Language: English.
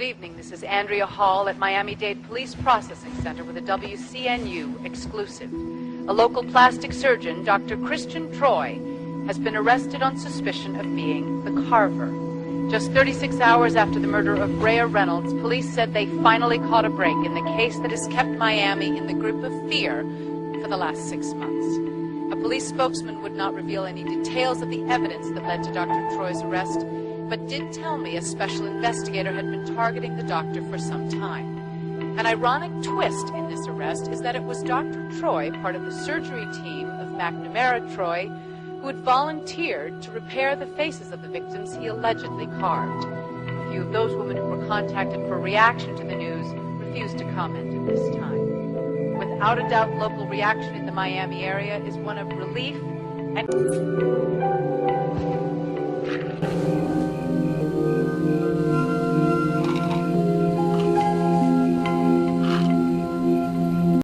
Good evening. This is Andrea Hall at Miami-Dade Police Processing Center with a WCNU exclusive. A local plastic surgeon, Dr. Christian Troy, has been arrested on suspicion of being the carver. Just 36 hours after the murder of Brea Reynolds, police said they finally caught a break in the case that has kept Miami in the grip of fear for the last 6 months. A police spokesman would not reveal any details of the evidence that led to Dr. Troy's arrest, but did tell me a special investigator had been targeting the doctor for some time. An ironic twist in this arrest is that it was Dr. Troy, part of the surgery team of McNamara Troy, who had volunteered to repair the faces of the victims he allegedly carved. A few of those women who were contacted for a reaction to the news refused to comment at this time. Without a doubt, local reaction in the Miami area is one of relief and...